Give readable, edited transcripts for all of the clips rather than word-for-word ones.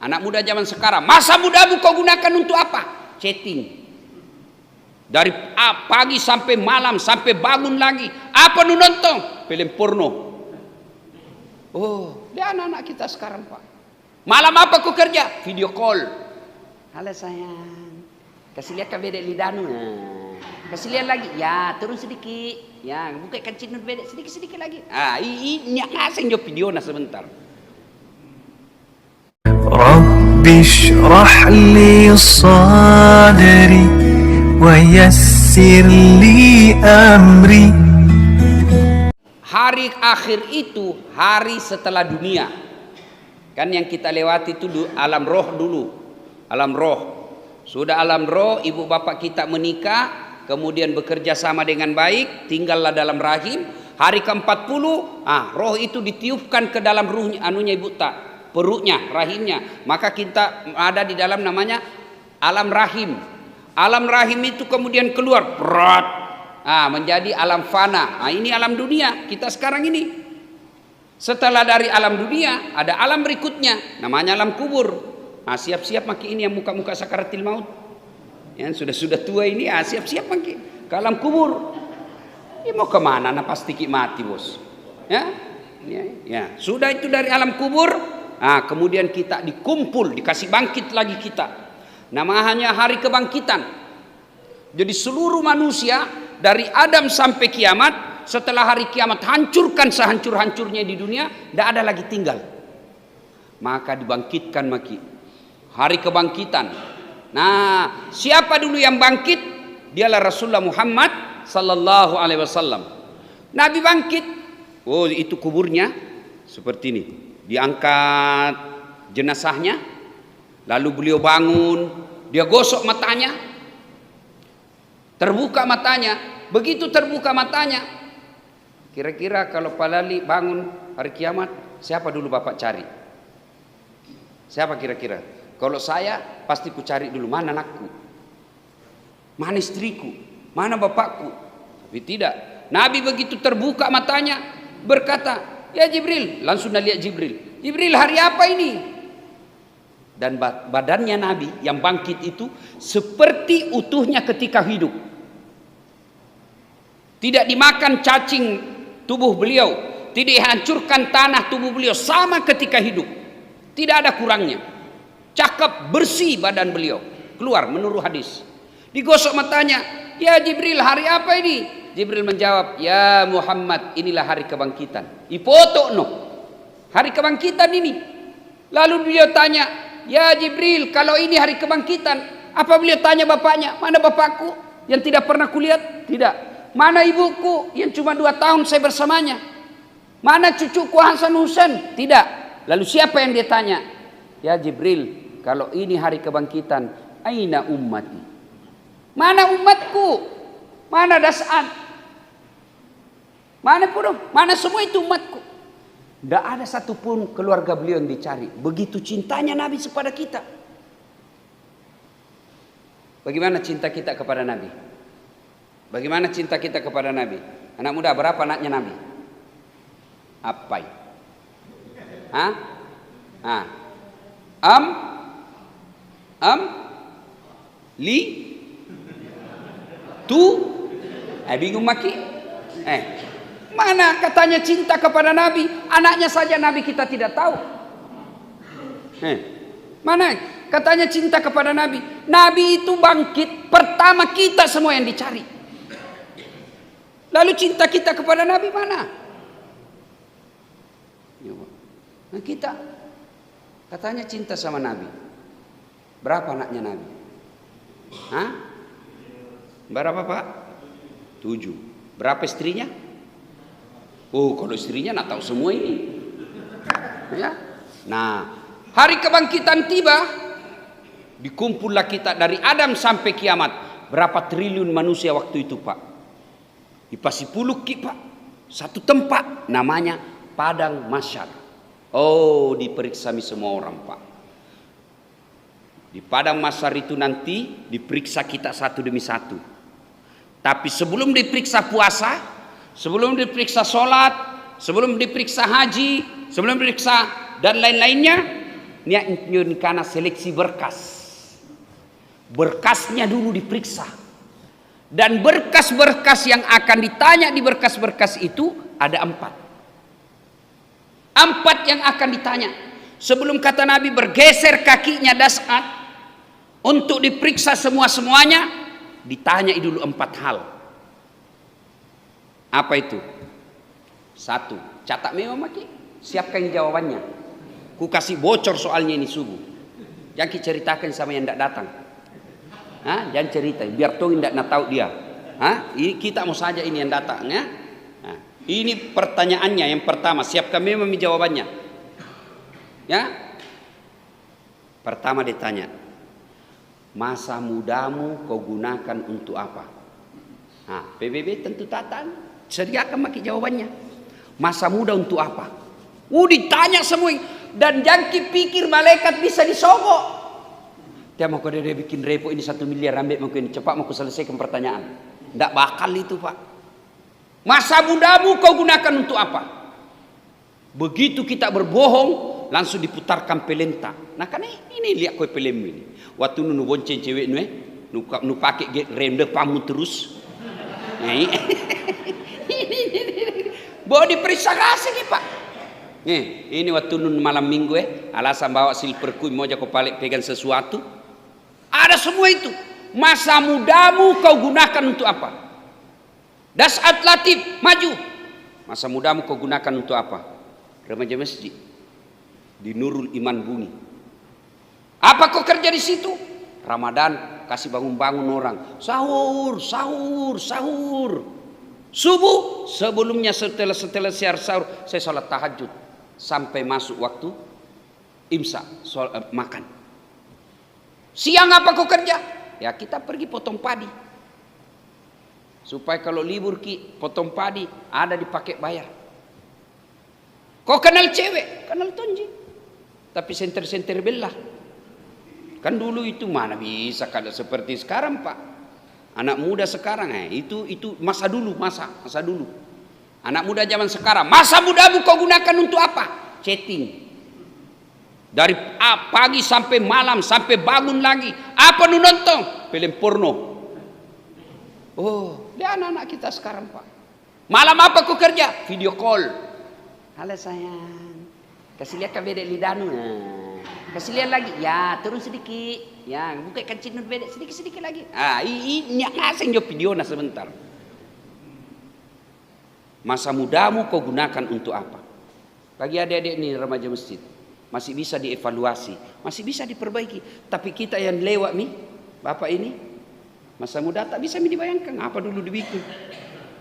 Anak muda zaman sekarang, masa mudamu kau gunakan untuk apa? Chatting. Dari pagi sampai malam, sampai bangun lagi. Apa nu nonton? Film porno. Oh, dia anak-anak kita sekarang, Pak. Malam apa kau kerja? Video call. Halo sayang, kasih lihat ke bedek lidahmu. Kasih lihat lagi. Ya, turun sedikit. Ya, buka kancing bedek sedikit lagi. Ini asing jo video na sebentar. Rabbi shrah li sadri wa yassir li amri. Hari akhir itu hari setelah dunia. Kan yang kita lewati itu alam roh dulu. Alam roh. Sudah alam roh, ibu bapak kita menikah, kemudian bekerja sama dengan baik, tinggallah dalam rahim. Hari ke-40, roh itu ditiupkan ke dalam ruhnya, anunya ibu perutnya, rahimnya. Maka kita ada di dalam namanya alam rahim. Alam rahim itu kemudian keluar, menjadi alam fana. Ini alam dunia kita sekarang ini. Setelah dari alam dunia ada alam berikutnya, namanya alam kubur. Siap-siap maki ini yang muka-muka sakaratil maut. Yang sudah tua ini, siap-siap maki ke alam kubur. Mau kemana? Pasti mati bos. Ya. Sudah itu dari alam kubur. Kemudian kita dikumpul, dikasih bangkit lagi kita. Namanya hari kebangkitan. Jadi seluruh manusia dari Adam sampai kiamat, setelah hari kiamat hancurkan sehancur-hancurnya di dunia, tidak ada lagi tinggal. Maka dibangkitkan maki. Hari kebangkitan. Nah, siapa dulu yang bangkit? Dialah Rasulullah Muhammad sallallahu alaihi wasallam. Nabi bangkit. Oh, itu kuburnya seperti ini. Diangkat jenazahnya, lalu beliau bangun, dia gosok matanya, terbuka matanya. Begitu terbuka matanya, kira-kira kalau Palali bangun hari kiamat, siapa dulu bapak cari? Siapa kira-kira? Kalau saya pasti ku cari dulu, mana anakku, mana istriku, mana bapakku. Tapi tidak. Nabi begitu terbuka matanya berkata, ya Jibril, langsung lihat Jibril. Jibril, hari apa ini? Dan badannya Nabi yang bangkit itu seperti utuhnya ketika hidup. Tidak dimakan cacing tubuh beliau, tidak dihancurkan tanah tubuh beliau, sama ketika hidup. Tidak ada kurangnya. Cakep, bersih badan beliau. Keluar menurut hadis. Digosok matanya, ya Jibril, hari apa ini? Jibril menjawab, ya Muhammad, inilah hari kebangkitan. Ipoto no, hari kebangkitan ini. Lalu beliau tanya, ya Jibril, kalau ini hari kebangkitan, apa beliau tanya bapaknya? Mana bapakku yang tidak pernah kulihat? Tidak. Mana ibuku yang cuma 2 tahun saya bersamanya? Mana cucuku Hasan Husain? Tidak. Lalu siapa yang dia tanya? Ya Jibril, kalau ini hari kebangkitan, aina ummati? Mana umatku? Mana das'an? Mana pun? Mana semua itu umatku? Tidak ada satupun keluarga beliau yang dicari. Begitu cintanya Nabi kepada kita. Bagaimana cinta kita kepada Nabi? Bagaimana cinta kita kepada Nabi? Anak muda, berapa anaknya Nabi? Apai? Li? Tu? Bingung maki? Mana katanya cinta kepada Nabi? Anaknya saja Nabi kita tidak tahu. Mana katanya cinta kepada Nabi? Nabi itu bangkit, pertama kita semua yang dicari. Lalu cinta kita kepada Nabi mana? Nah kita katanya cinta sama Nabi. Berapa anaknya Nabi? Berapa Pak? 7. Berapa istrinya? Oh, kalau istrinya nak tahu semua ini. Ya. Nah, hari kebangkitan tiba, dikumpullah kita dari Adam sampai kiamat. Berapa triliun manusia waktu itu, Pak? Di Pasipuluk, Pak. Satu tempat namanya Padang Mahsyar. Oh, diperiksa semua orang, Pak. Di Padang Mahsyar itu nanti diperiksa kita satu demi satu. Tapi sebelum diperiksa puasa, sebelum diperiksa sholat, sebelum diperiksa haji, sebelum diperiksa dan lain-lainnya, Niat nyun karena seleksi berkas. Berkasnya dulu diperiksa. Dan berkas-berkas yang akan ditanya di berkas-berkas itu ada 4. 4 yang akan ditanya. Sebelum kata Nabi bergeser kakinya Das'at untuk diperiksa semua-semuanya, ditanya dulu 4 hal. Apa itu? 1, catat memang maki, siapkan jawabannya. Ku kasih bocor soalnya ini subuh. Jangan ceritakan sama yang tidak datang. Jangan cerita, biar tuh tidak nak tahu dia. Ini kita mau saja ini yang datang ya. Ini pertanyaannya yang pertama, siapkan memang jawabannya. Ya. Pertama ditanya, masa mudamu kau gunakan untuk apa? PBB tentu tatan, sediakan maki jawabannya. Masa muda untuk apa? Ditanya semua. Dan jangan pikir malaikat bisa disogok. Dia mau kau dia bikin repo ini 1 miliar ambil mungkin cepat mau selesaikan pertanyaan. Tidak bakal itu Pak. Masa mudamu kau gunakan untuk apa? Begitu kita berbohong langsung diputarkan pelenta. Nah kan ini lihat kau pelem ini. Waktu nu bonceng cewek nu pakai rem depanmu terus. Bawa diperiksa kasih Pak. Ini waktu nun malam minggu alasan bawa silver coin mau kau balik pegang sesuatu. Ada semua itu. Masa mudamu kau gunakan untuk apa? Das'at Latif maju. Masa mudamu kau gunakan untuk apa? Remaja masjid di Nurul Iman Bumi. Apa kau kerja di situ? Ramadan kasih bangun-bangun orang. Sahur. Subuh sebelumnya setelah siar sahur saya sholat tahajud sampai masuk waktu imsak makan. Siang apa kau kerja? Ya kita pergi potong padi. Supaya kalau libur potong padi ada dipakai bayar. Kau kenal cewek? Kenal tonji. Tapi senter-senter belah. Kan dulu itu mana bisa kalau seperti sekarang Pak. Anak muda sekarang itu masa dulu. Anak muda zaman sekarang, masa mudamu kau gunakan untuk apa? Chatting. Dari pagi sampai malam sampai bangun lagi. Apa nu nonton? Film porno. Dia anak-anak kita sekarang Pak. Malam apa kau kerja? Video call. Halo sayang. Kasih lihat bedek lidahmu. Kasih lihat lagi. Ya, turun sedikit. Ya, buka kancing bedek sedikit lagi. Ini asing jo video sebentar. Masa mudamu kau gunakan untuk apa? Bagi adik-adik ini remaja masjid, masih bisa dievaluasi, masih bisa diperbaiki. Tapi kita yang lewat nih, Bapak ini, masa muda tak bisa dibayangkan apa dulu dibikin.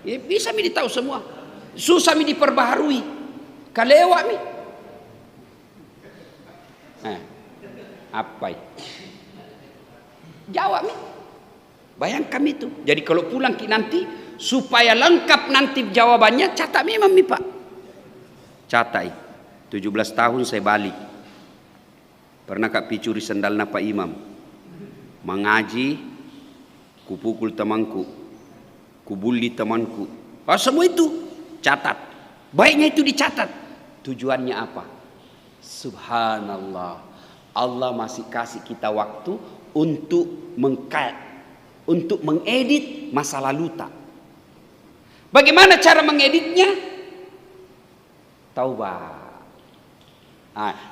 Ya, bisa tahu semua. Susah diperbaharui. Kalewat nih. Apa itu? Jawab nih. Bayangkan itu. Jadi kalau pulang nanti supaya lengkap nanti jawabannya catat memang nih Pak. Catat. 17 tahun saya balik. Pernah Kak picuri sendal Pak Imam. Mengaji, kupukul temanku, kubuli temanku. Semua itu catat. Baiknya itu dicatat. Tujuannya apa? Subhanallah. Allah masih kasih kita waktu untuk mengedit masa lalu tak. Bagaimana cara mengeditnya? Taubat.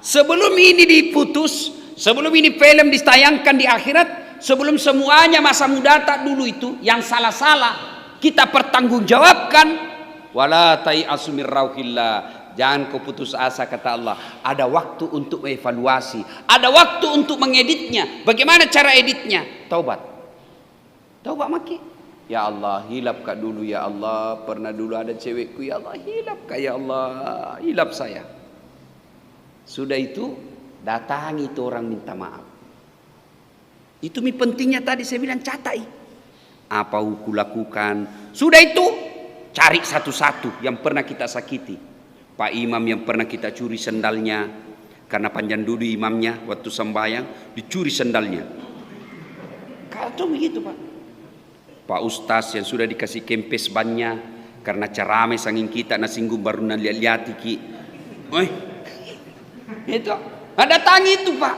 Sebelum ini diputus, sebelum ini film ditayangkan di akhirat, sebelum semuanya masa muda tak dulu itu yang salah-salah kita pertanggungjawabkan. Wala tai'asu mir rauhillah. Jangan kau putus asa kata Allah. Ada waktu untuk evaluasi, ada waktu untuk mengeditnya. Bagaimana cara editnya? Taubat. Taubat maki. Ya Allah, hilap kak dulu ya Allah. Pernah dulu ada cewekku ya Allah, hilap kak ya Allah, hilap saya. Sudah itu datangi itu orang minta maaf. Itu pentingnya tadi saya bilang catai. Apa aku lakukan? Sudah itu cari satu-satu yang pernah kita sakiti. Pak Imam yang pernah kita curi sendalnya karena panjang dulu imamnya waktu sembahyang dicuri sendalnya. Kalau begitu Pak. Pak Ustaz yang sudah dikasih kempes bannya karena cerame sanging kita nasinggung baru lihat-lihat ki. Itu Nah, datangi itu Pak.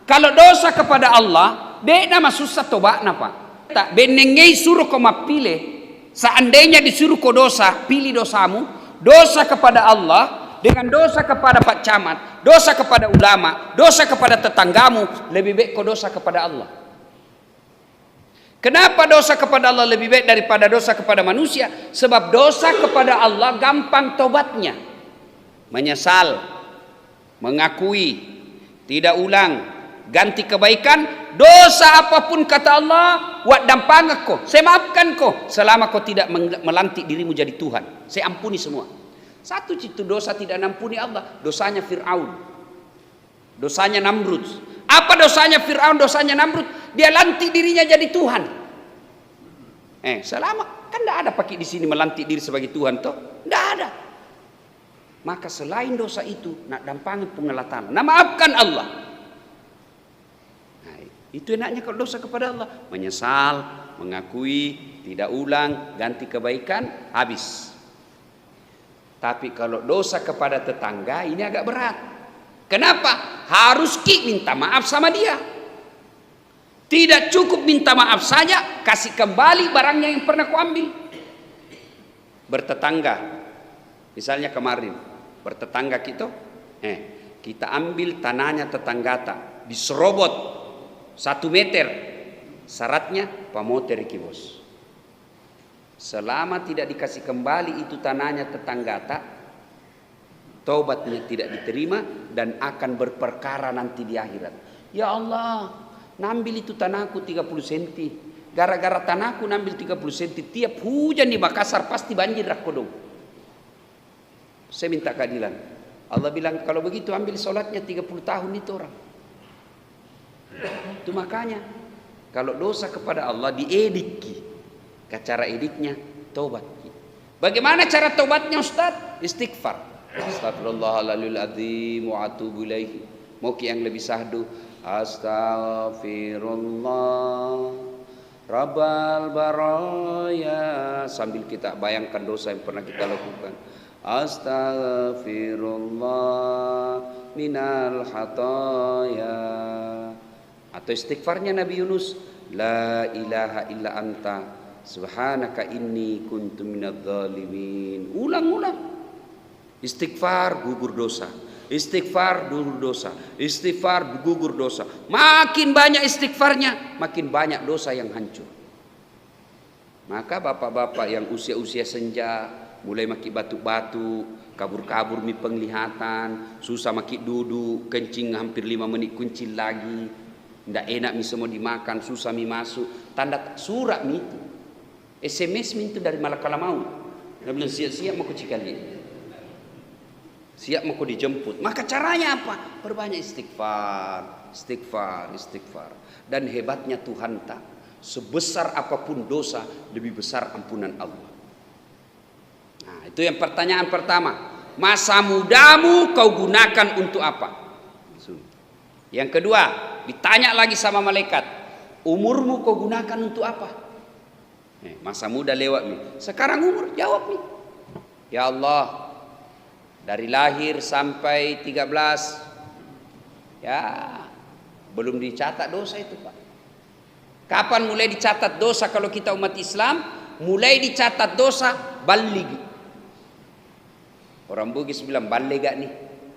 Kalau dosa kepada Allah, dek nama susah tobat Pak. Tak benengai suruh kau pilih. Seandainya disuruh kau dosa, pilih dosamu, dosa kepada Allah dengan dosa kepada Pak Camat, dosa kepada ulama, dosa kepada tetanggamu, lebih baik kau dosa kepada Allah. Kenapa dosa kepada Allah lebih baik daripada dosa kepada manusia? Sebab dosa kepada Allah gampang tobatnya. Menyesal, mengakui, tidak ulang, ganti kebaikan. Dosa apapun kata Allah, wak dampang kau, saya maafkan kau selama kau tidak melantik dirimu jadi Tuhan. Saya ampuni semua. Satu itu dosa tidak nampuni Allah, dosanya Fir'aun, dosanya Namrud. Apa dosanya Fir'aun, dosanya Namrud? Dia lantik dirinya jadi Tuhan. Selama kan tidak ada pakai di sini melantik diri sebagai Tuhan toh, tidak ada. Maka selain dosa itu, nak dampangi pengelatan, nak maafkan Allah. Nah, itu enaknya kalau dosa kepada Allah, menyesal, mengakui, tidak ulang, ganti kebaikan, habis. Tapi kalau dosa kepada tetangga ini agak berat. Kenapa? Harus minta maaf sama dia. Tidak cukup minta maaf saja, kasih kembali barangnya yang pernah kau ambil. Bertetangga, misalnya kemarin bertetangga kita ambil tanahnya tetangga diserobot 1 meter, syaratnya pamoter iki bos. Selama tidak dikasih kembali itu tanahnya tetangga taubatnya tidak diterima dan akan berperkara nanti di akhirat. Ya Allah, nambil itu tanahku 30 cm. Gara-gara tanahku nambil 30 cm, tiap hujan di Makassar pasti banjir aku dong. Saya minta keadilan. Allah bilang kalau begitu ambil sholatnya 30 tahun itu orang. Itu makanya kalau dosa kepada Allah diedit. Cara editnya taubat. Bagaimana cara taubatnya Ustaz? Istighfar. Astagfirullahaladzim wa atubu ilaihi. Mau yang lebih sahdu. Astaghfirullah Rabbal baraya, sambil kita bayangkan dosa yang pernah kita lakukan. Astaghfirullah minal khataya. Atau istighfarnya Nabi Yunus, la ilaha illa anta subhanaka inni kuntu minadz zalimin. Ulang-ulang. Istighfar gugur dosa. Istighfar gugur dosa. Istighfar gugur dosa. Makin banyak istighfarnya, makin banyak dosa yang hancur. Maka bapak-bapak yang usia-usia senja mulai maki batuk-batuk, kabur-kabur mi penglihatan, susah maki duduk, kencing hampir 5 menit kuncil lagi, ndak enak mi semua dimakan, susah mi masuk, tanda surat mi itu. SMS mi itu dari malaikat maut. Dia bilang siap-siap mau kecikali. Siap mau dijemput. Maka caranya apa? Perbanyak istighfar, istighfar, istighfar. Dan hebatnya Tuhan tak, sebesar apapun dosa, lebih besar ampunan Allah. Nah, itu yang pertanyaan pertama. Masa mudamu kau gunakan untuk apa? Yang kedua, ditanya lagi sama malaikat, umurmu kau gunakan untuk apa? Masa muda lewat nih. Sekarang umur, jawab nih. Ya Allah, dari lahir sampai 13, ya belum dicatat dosa itu Pak. Kapan mulai dicatat dosa kalau kita umat Islam? Mulai dicatat dosa balik. Orang Bugis bilang balik gak nih?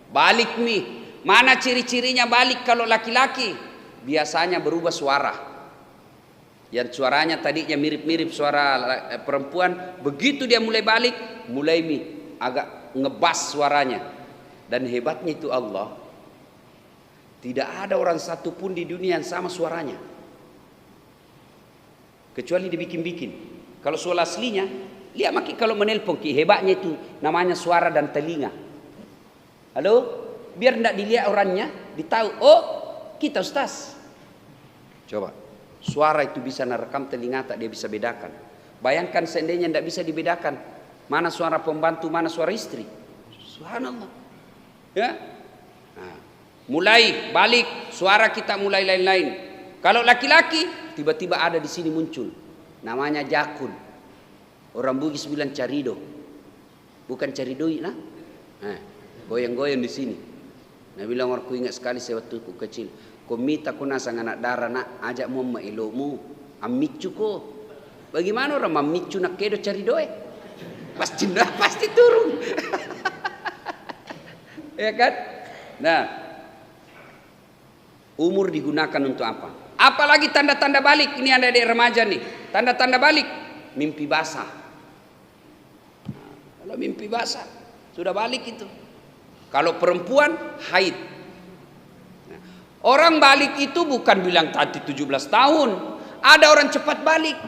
Balik nih. Mana ciri-cirinya balik kalau laki-laki? Biasanya berubah suara. Yang suaranya tadinya mirip-mirip suara perempuan, begitu dia mulai balik, mulai agak ngebas suaranya. Dan hebatnya itu Allah, tidak ada orang satupun di dunia yang sama suaranya, kecuali dibikin-bikin. Kalau suara aslinya, lihat makin kalau menelpon ki, hebatnya itu namanya suara dan telinga. Halo, biar tidak dilihat orangnya, ditahu, oh kita Ustaz. Coba, suara itu bisa merekam telinga tak, dia bisa bedakan. Bayangkan seandainya tidak bisa dibedakan, mana suara pembantu, mana suara istri. Subhanallah. Ya. Nah, mulai balik suara kita mulai lain-lain. Kalau laki-laki tiba-tiba ada di sini muncul, namanya jakun. Orang Bugis bilang carido, bukan caridoi nah. Goyang-goyang di sini. Nah bilang aku ingat sekali saya waktu ku kecil. Ko mita ko na sang anak dara nak ajak mo mailomu. Amicu ko. Bagaimana orang mamicu nak kedo cari doe? Pasti turun. Ya kan? Nah, umur digunakan untuk apa? Apalagi tanda-tanda balik. Ini ada adik remaja nih. Tanda-tanda balik. Mimpi basah. Nah, kalau mimpi basah, sudah balik itu. Kalau perempuan, haid. Nah, orang balik itu bukan bilang tadi 17 tahun. Ada orang cepat balik.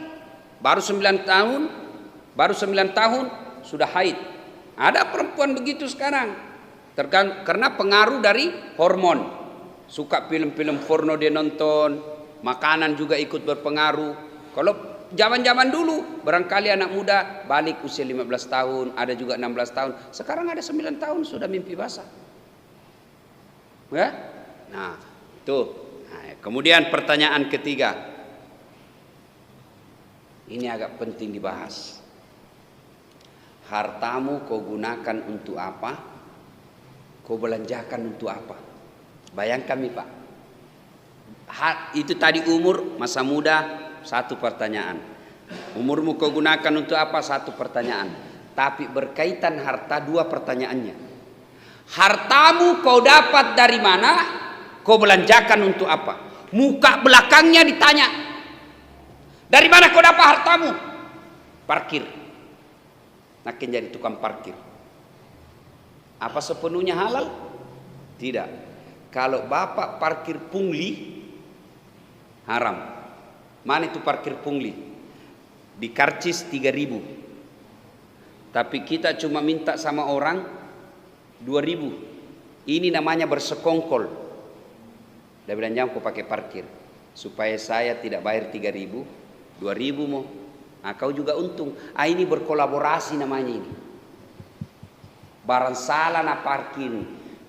Baru 9 tahun sudah haid. Ada perempuan begitu sekarang. Karena pengaruh dari hormon. Suka film-film porno dia nonton, makanan juga ikut berpengaruh. Kalau zaman-zaman dulu barangkali anak muda balik usia 15 tahun, ada juga 16 tahun. Sekarang ada 9 tahun sudah mimpi basah. Ya? Nah, tuh. Nah, kemudian pertanyaan ketiga. Ini agak penting dibahas. Hartamu kau gunakan untuk apa? Kau belanjakan untuk apa? Bayangkan nih Pak. Itu tadi umur, masa muda, satu pertanyaan. Umurmu kau gunakan untuk apa? Satu pertanyaan. Tapi berkaitan harta, dua pertanyaannya. Hartamu kau dapat dari mana? Kau belanjakan untuk apa? Muka belakangnya ditanya. Dari mana kau dapat hartamu? Parkir. Makin jadi tukang parkir. Apa sepenuhnya halal? Tidak. Kalau bapak parkir pungli, haram. Mana itu parkir pungli? Di karcis 3.000. Tapi kita cuma minta sama orang 2.000. Ini namanya bersekongkol. Dia bilang jangan kau pakai parkir. Supaya saya tidak bayar 3.000. 2.000 mau. Nah, kau juga untung. Ini berkolaborasi namanya ini. Barang salah nak parkir.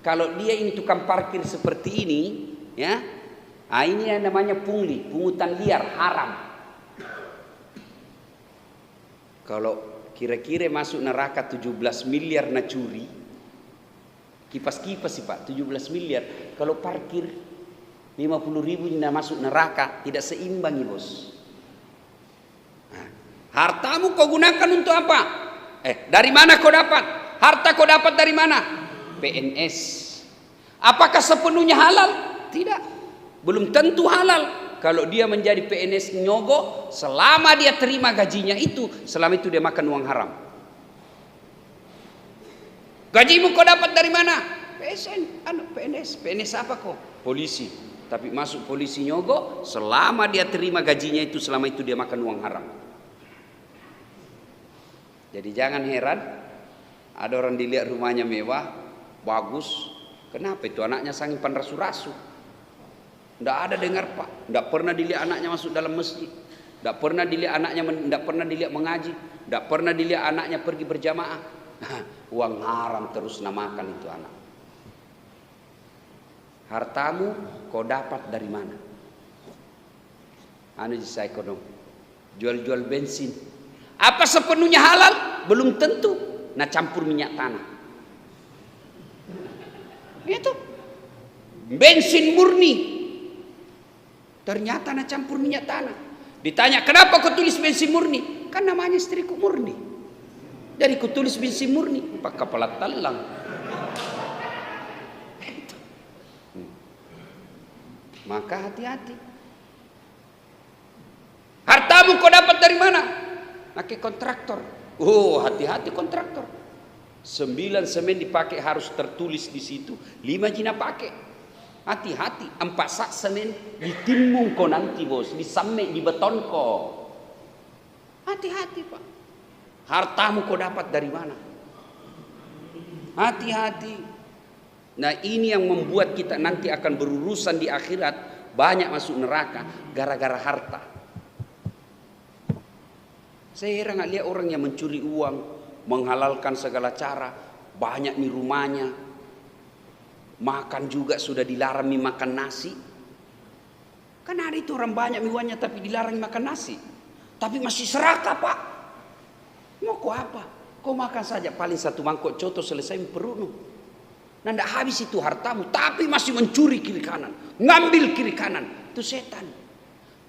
Kalau dia ini tukang parkir seperti ini, ya, ini yang namanya pungli, pungutan liar, haram. Kalau kira-kira masuk neraka 17 miliar nak curi, kipas-kipas sih Pak, 17 miliar. Kalau parkir 50.000 nak masuk neraka, tidak seimbang nih bos. Hartamu kau gunakan untuk apa? Dari mana kau dapat? Harta kau dapat dari mana? PNS. Apakah sepenuhnya halal? Tidak. Belum tentu halal. Kalau dia menjadi PNS nyogok, selama dia terima gajinya itu, selama itu dia makan uang haram. Gajimu kau dapat dari mana? PNS. PNS apa kau? Polisi. Tapi masuk polisi nyogok, selama dia terima gajinya itu, selama itu dia makan uang haram. Jadi jangan heran, ada orang dilihat rumahnya mewah, bagus. Kenapa itu anaknya saking panrasu-rasu? Tidak ada dengar Pak. Tidak pernah dilihat anaknya masuk dalam masjid. Tidak pernah dilihat anaknya, tidak pernah dilihat mengaji. Tidak pernah dilihat anaknya pergi berjamaah. Uang haram terus namakan itu anak. Hartamu kau dapat dari mana? Anu jasa ekonomi. Jual-jual bensin. Apa sepenuhnya halal? Belum tentu. Nah campur minyak tanah. Itu bensin murni. Ternyata nah campur minyak tanah. Ditanya kenapa kau tulis bensin murni? Kan namanya istriku murni. Jadi kau tulis bensin murni. Pak kepala telang. Maka hati-hati. Hartamu kau dapat dari mana? Pakai kontraktor. Oh, hati-hati kontraktor. 9 semen dipakai harus tertulis di situ. 5 jina pakai. Hati-hati. 4 sak semen ditimbung kau nanti bos. Disamek, dibeton kau. Hati-hati Pak. Hartamu kau dapat dari mana? Hati-hati. Nah ini yang membuat kita nanti akan berurusan di akhirat. Banyak masuk neraka gara-gara harta. Saya heran lihat orang yang mencuri uang, menghalalkan segala cara, banyak nih rumahnya, makan juga sudah dilarang makan nasi. Kan ada itu orang banyak uangnya tapi dilarang makan nasi, tapi masih serakah Pak. Mau kau apa? Kau makan saja paling 1 mangkok coto selesai perut. Nah, tidak habis itu hartamu, tapi masih mencuri kiri kanan, ngambil kiri kanan, itu setan.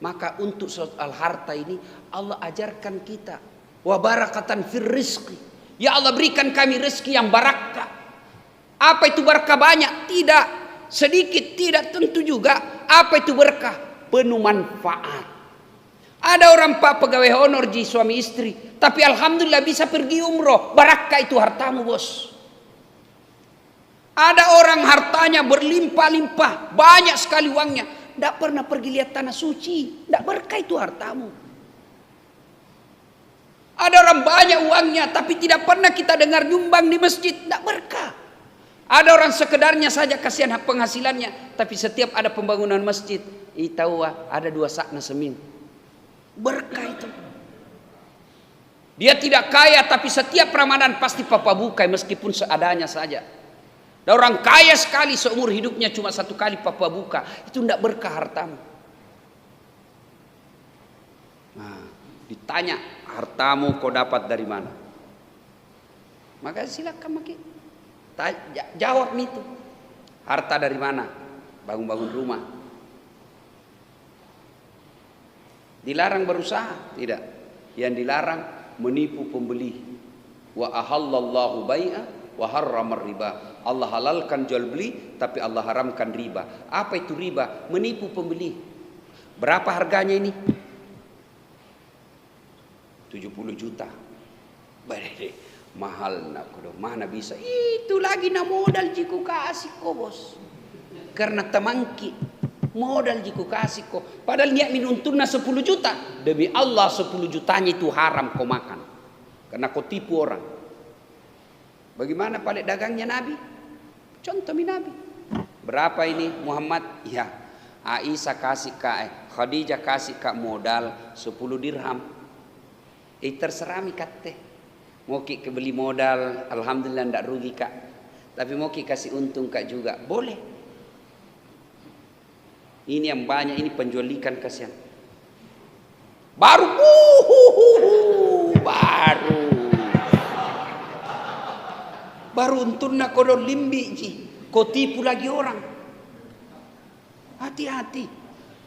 Maka untuk soal harta ini Allah ajarkan kita, wa barakatan fir rizqi. Ya Allah, berikan kami rezeki yang barakah. Apa itu berkah? Banyak? Tidak. Sedikit? Tidak tentu juga. Apa itu berkah? Penuh manfaat. Ada orang pak pegawai honor di suami istri, tapi alhamdulillah bisa pergi umroh. Barakah itu hartamu, bos. Ada orang hartanya berlimpah-limpah, banyak sekali uangnya, tidak pernah pergi lihat tanah suci. Tidak berkah itu hartamu. Ada orang banyak uangnya, tapi tidak pernah kita dengar nyumbang di masjid. Tidak berkah. Ada orang sekedarnya saja kasihan penghasilannya, tapi setiap ada pembangunan masjid, tahu ada 2 sakna semin. Berkah itu. Dia tidak kaya, tapi setiap Ramadan pasti papa bukai meskipun seadanya saja. Dan orang kaya sekali seumur hidupnya cuma 1 kali papa buka, itu tidak berkah hartamu. Nah, ditanya hartamu kau dapat dari mana? Maka silakan maki jawab itu. Harta dari mana? Bangun-bangun rumah. Dilarang berusaha? Tidak. Yang dilarang menipu pembeli. Wa ahallallahu bai'a wa harramar riba. Allah halalkan jual beli, tapi Allah haramkan riba. Apa itu riba? Menipu pembeli. Berapa harganya ini? 70 juta. Badai, mahal nak kodo. Mana bisa? Itu lagi na modal jiku kasih ko, bos. Karena temangki modal jiku kasih ko. Padahal niat minuntuna 10 juta. Demi Allah 10 jutanya itu haram kau makan. Karena kau tipu orang. Bagaimana paling dagangnya Nabi? Contoh Nabi. Berapa ini Muhammad? Ya, Aisyah kasih kak, Khadijah kasih kak modal 10 dirham. Terserah mi kate. Mau ki beli modal, alhamdulillah ndak rugi kak. Tapi mau ki kasih untung kak juga, boleh. Ini yang banyak ini penjual ikan kasihan. Baru untun nak kodon limbi ji, kau tipu lagi orang. Hati-hati.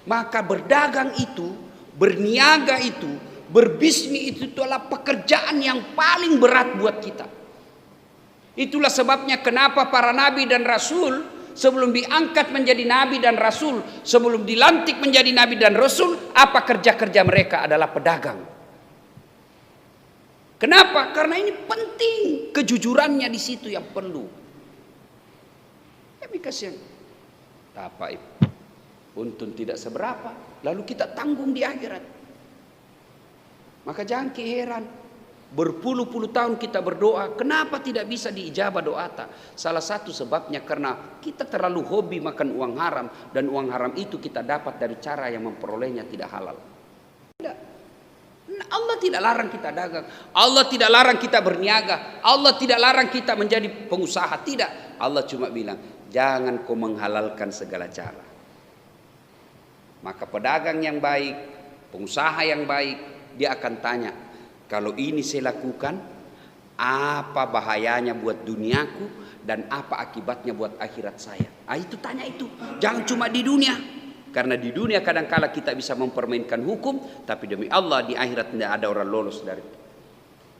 Maka berdagang itu, berniaga itu, berbisnis itu adalah pekerjaan yang paling berat buat kita. Itulah sebabnya kenapa para nabi dan rasul sebelum diangkat menjadi nabi dan rasul, sebelum dilantik menjadi nabi dan rasul, apa kerja-kerja mereka adalah pedagang. Kenapa? Karena ini penting, kejujurannya di situ yang perlu. Tapi kasihan, apa untung tidak seberapa, lalu kita tanggung di akhirat. Maka jangan heran, berpuluh-puluh tahun kita berdoa, kenapa tidak bisa diijabah doa ta? Salah satu sebabnya karena kita terlalu hobi makan uang haram, dan uang haram itu kita dapat dari cara yang memperolehnya tidak halal. Allah tidak larang kita dagang, Allah tidak larang kita berniaga, Allah tidak larang kita menjadi pengusaha, tidak. Allah cuma bilang, jangan kau menghalalkan segala cara. Maka pedagang yang baik, pengusaha yang baik, dia akan tanya, kalau ini saya lakukan, apa bahayanya buat duniaku dan apa akibatnya buat akhirat saya? Itu tanya itu, jangan cuma di dunia. Karena di dunia kadang-kala kita bisa mempermainkan hukum, tapi demi Allah di akhirat tidak ada orang lolos dari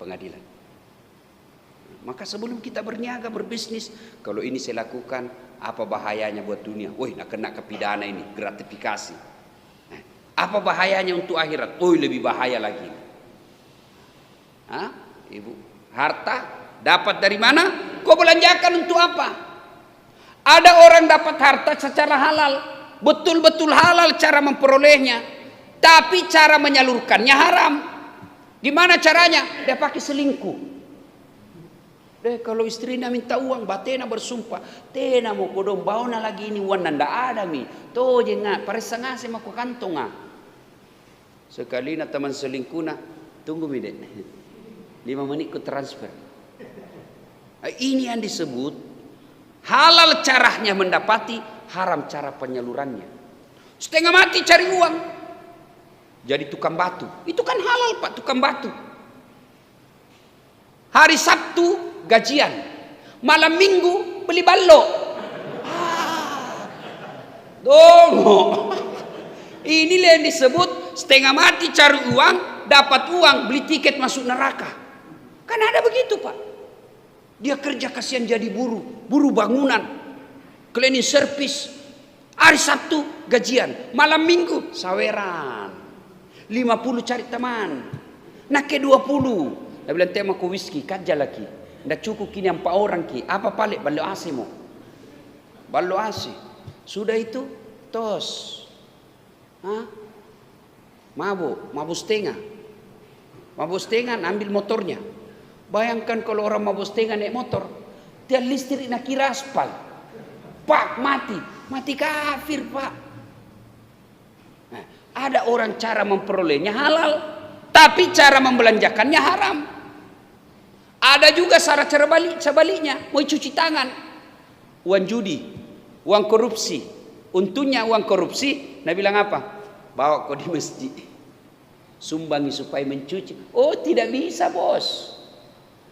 pengadilan. Maka sebelum kita berniaga, berbisnis, kalau ini saya lakukan, apa bahayanya buat dunia? Woi, nak kena kepidana ini, gratifikasi. Apa bahayanya untuk akhirat? Woi, lebih bahaya lagi. Ibu, harta dapat dari mana? Kau belanjakan untuk apa? Ada orang dapat harta secara halal. Betul-betul halal cara memperolehnya, tapi cara menyalurkannya haram. Gimana caranya? Dia pakai selingkuh. Kalau istrinya minta uang, batena bersumpah, tena mau kodong bauna lagi ini uang nanda ada mi. Toh jenga paresa ngase mau kantong ah. Sekali na teman selingkuh tunggu mi dek. 5 menit ku transfer. Ini yang disebut halal caranya mendapati, haram cara penyalurannya. Setengah mati cari uang, jadi tukang batu. Itu kan halal pak, tukang batu. Hari Sabtu gajian, malam Minggu beli ballo. Dongo. Inilah yang disebut setengah mati cari uang, dapat uang, beli tiket masuk neraka. Kan ada begitu Pak. Dia kerja kasihan jadi buruh bangunan, cleaning service. Hari Sabtu gajian, malam Minggu saweran. 50 cari teman. Nah ke 20. Dia bilang tema ku whisky kerja lagi. Ndak cukup kini 4 orang ki. Apa paling ballo AC mo? Ballo AC. Sudah itu tos. Mabuk setengah. Mabuk setengah ambil motornya. Bayangkan kalau orang mabuk setengah naik motor, dia listrik nak kira aspal. Pak mati kafir Pak. Nah, ada orang cara memperolehnya halal, tapi cara membelanjakannya haram. Ada juga cara sebaliknya, mau cuci tangan, uang judi, uang korupsi. Untungnya uang korupsi, Nabi bilang apa? Bawa kau di masjid, sumbangi supaya mencuci. Oh tidak bisa bos.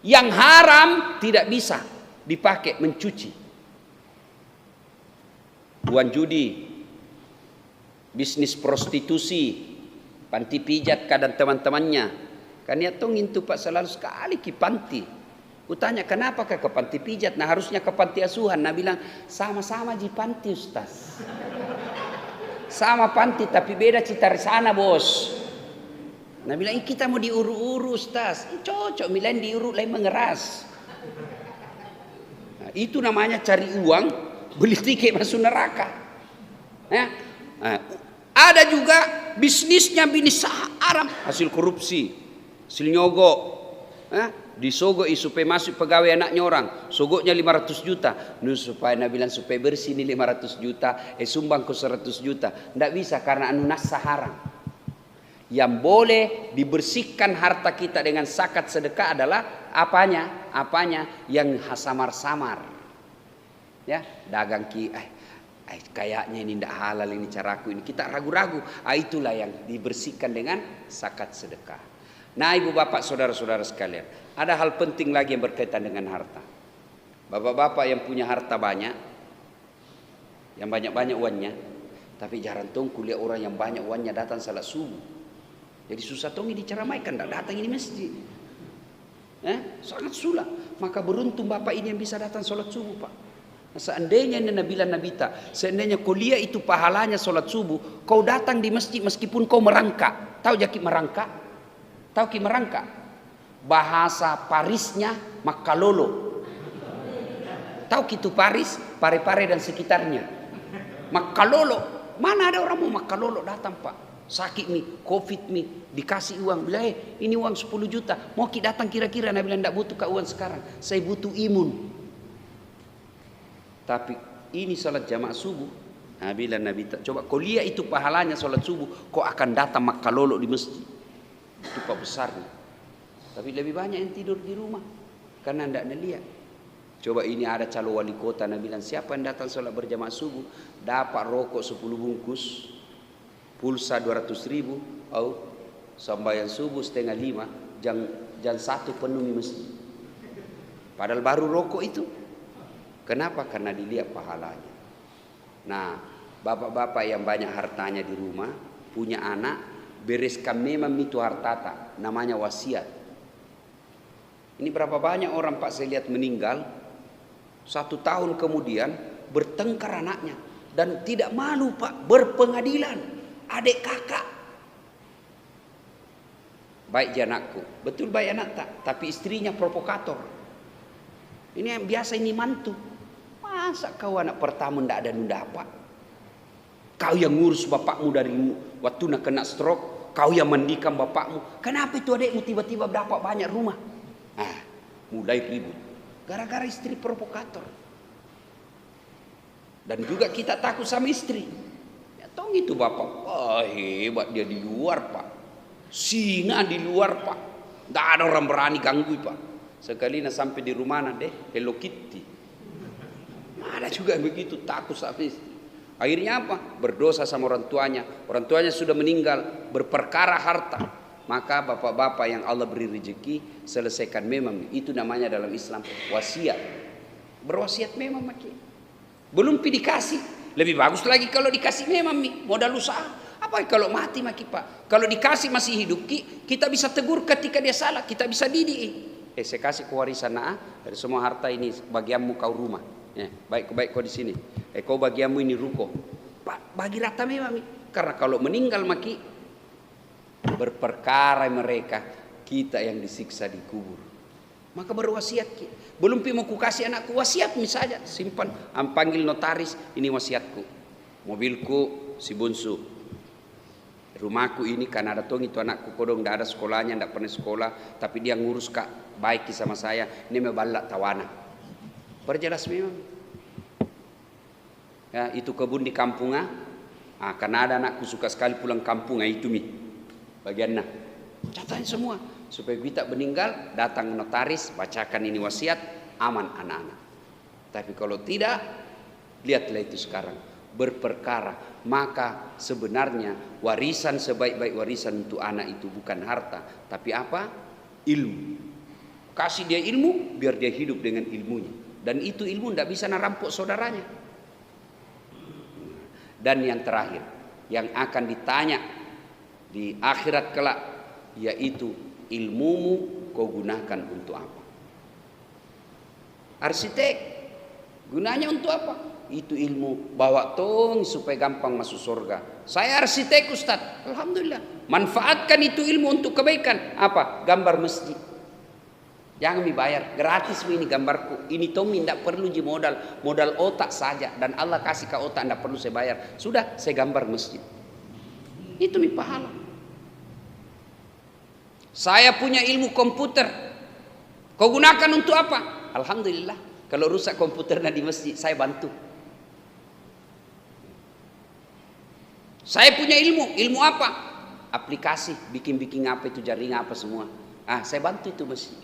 Yang haram tidak bisa dipakai mencuci. Uang judi, bisnis prostitusi, panti pijat kadang teman-temannya. Kan ya tongin tuh Pak selalu sekali ke panti. Kutanya kenapa ke panti pijat? Nah harusnya ke panti asuhan. Nah bilang sama-sama di panti Ustaz. Sama panti tapi beda cita sana bos. Nah bilang kita mau diuru-uru Ustaz. Cocok milain diuru lain mengeras. Nah, itu namanya cari uang, beli tiket masuk neraka. Nah, ada juga bisnisnya bisnis haram, hasil korupsi, hasil nyogok. Disogok supaya masuk pegawai anaknya orang, sogoknya 500 juta. Supaya Nabi bilang supaya bersih ini 500 juta, sumbang ke 100 juta. Tidak bisa karena anu nasa haram. Yang boleh dibersihkan harta kita dengan zakat sedekah adalah apanya yang samar-samar. Ya, dagang kayaknya ini tidak halal ini caraku ini. Kita ragu-ragu. Itulah yang dibersihkan dengan zakat sedekah. Nah ibu bapak saudara-saudara sekalian, ada hal penting lagi yang berkaitan dengan harta. Bapak-bapak yang punya harta banyak, yang banyak-banyak uangnya, tapi jarang tong kuliah orang yang banyak uangnya datang salat subuh. Jadi susah tong ini diceramaikan, tidak datang ini masjid. Sangat sulit. Maka beruntung bapak ini yang bisa datang salat subuh Pak. Nah, seandainya seandainya kuliah itu pahalanya salat subuh, kau datang di masjid meskipun kau merangkak. Tahu jaki merangkak? Tahu ki merangkak? Bahasa Parisnya makalolo. Tahu gitu Paris, Pare-Pare dan sekitarnya. Makalolo. Mana ada orang mau makalolo datang Pak. Sakit nih, covid nih, dikasih uang. Bilang ini uang 10 juta. Mau ki datang kira-kira. Nah bilang tidak butuh ke uang sekarang. Saya butuh imun. Tapi ini salat jamaah subuh. Nah bilang Nabi, coba kau lihat itu pahalanya salat subuh. Kau akan datang makalolo di masjid. Itu Pak besarnya. Tapi lebih banyak yang tidur di rumah karena tidak lihat. Coba ini ada calon wali kota Nabi bilang siapa yang datang sholat berjamaah subuh dapat rokok 10 bungkus, pulsa 200.000, sembahyang subuh 4:30, jam 1 penuhi masjid. Padahal baru rokok itu. Kenapa? Karena dilihat pahalanya. Nah, bapak-bapak yang banyak hartanya di rumah, punya anak, bereskan memang itu hartata, namanya wasiat. Ini berapa banyak orang Pak saya lihat meninggal, 1 tahun kemudian bertengkar anaknya dan tidak malu Pak, berpengadilan, adik kakak. Baik dia anakku, betul baik anak tak, tapi istrinya provokator. Ini yang biasa ini mantu. Masa kau anak pertama ndak ada nunda apa? Kau yang ngurus bapakmu dari waktu nak kena stroke. Kau yang mandikan bapakmu. Kenapa itu adikmu tiba-tiba dapat banyak rumah? Mulai ribut. Gara-gara istri provokator. Dan juga kita takut sama istri. Ya tong itu bapak. Wah hebat dia di luar Pak. Singa di luar Pak. Tidak ada orang berani ganggu Pak. Sekali sampai di rumah deh Hello Kitty. Ada juga begitu takut sama istri. Akhirnya apa? Berdosa sama orang tuanya. Orang tuanya sudah meninggal, berperkara harta. Maka bapak-bapak yang Allah beri rezeki, selesaikan memang. Itu namanya dalam Islam wasiat. Berwasiat memang maki. Belum pi dikasih. Lebih bagus lagi kalau dikasih memang modal usaha. Apa kalau mati maki Pak? Kalau dikasih masih hidup kita bisa tegur ketika dia salah, kita bisa didik. Saya kasih ke warisan dari semua harta ini bagianmu kau rumah. Baik kau di sini. Kau bagianmu ini ruko. Pak, bagi rata memang. Karena kalau meninggal maki berperkara mereka, kita yang disiksa di kubur. Maka berwasiat belum pi mau ku kasih anakku wasiat misalnya simpan panggil notaris ini wasiatku mobilku si bunsu rumahku ini karena ada tong itu anakku kodong tidak ada sekolahnya tidak pernah sekolah tapi dia ngurus kak baik sama saya ini mebalak tawana berjelas memang ya itu kebun di kampung karena ada anakku suka sekali pulang kampung itu bagiannya catain semua supaya kita meninggal datang notaris bacakan ini wasiat aman anak-anak. Tapi kalau tidak lihatlah itu sekarang berperkara maka sebenarnya warisan sebaik-baik warisan untuk anak itu bukan harta tapi apa? Ilmu. Kasih dia ilmu biar dia hidup dengan ilmunya dan itu ilmu tidak bisa narampok saudaranya. Dan yang terakhir yang akan ditanya di akhirat kelak yaitu ilmumu kau gunakan untuk apa? Arsitek gunanya untuk apa? Itu ilmu bawa tong supaya gampang masuk surga. Saya arsitek Ustaz. Alhamdulillah. Manfaatkan itu ilmu untuk kebaikan. Apa? Gambar masjid. Jangan dibayar. Gratis ini gambarku. Ini tong tidak perlu modal otak saja dan Allah kasih ke otak tidak perlu saya bayar. Sudah saya gambar masjid. Itu pahala. Saya punya ilmu komputer. Kau gunakan untuk apa? Alhamdulillah. Kalau rusak komputernya di masjid, saya bantu. Saya punya ilmu. Ilmu apa? Aplikasi. Bikin apa itu jaringan apa semua. Saya bantu itu masjid.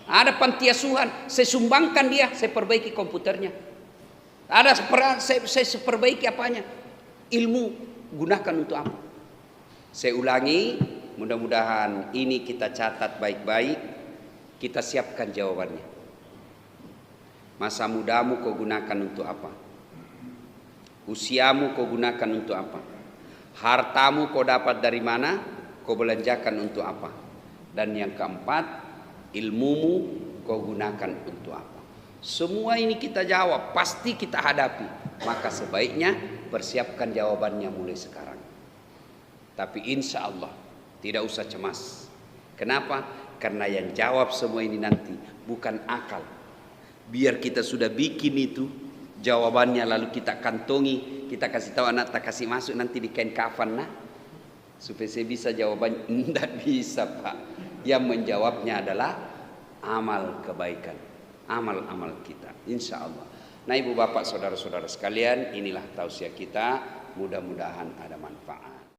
Ada panti asuhan. Saya sumbangkan dia. Saya perbaiki komputernya. Ada saya perbaiki apanya. Ilmu gunakan untuk apa? Saya ulangi. Mudah-mudahan ini kita catat baik-baik, kita siapkan jawabannya. Masa mudamu kau gunakan untuk apa? Usiamu kau gunakan untuk apa? Hartamu kau dapat dari mana? Kau belanjakan untuk apa? Dan yang keempat, ilmumu kau gunakan untuk apa? Semua ini kita jawab, pasti kita hadapi. Maka sebaiknya persiapkan jawabannya mulai sekarang. Tapi insya Allah tidak usah cemas. Kenapa? Karena yang jawab semua ini nanti bukan akal. Biar kita sudah bikin itu jawabannya lalu kita kantongi, kita kasih tahu anak tak kasih masuk nanti di kain kafan supaya saya bisa jawabannya. Tidak bisa Pak. Yang menjawabnya adalah amal kebaikan, amal-amal kita. Insya Allah. Nah ibu bapak saudara-saudara sekalian, inilah tausiah kita. Mudah-mudahan ada manfaat.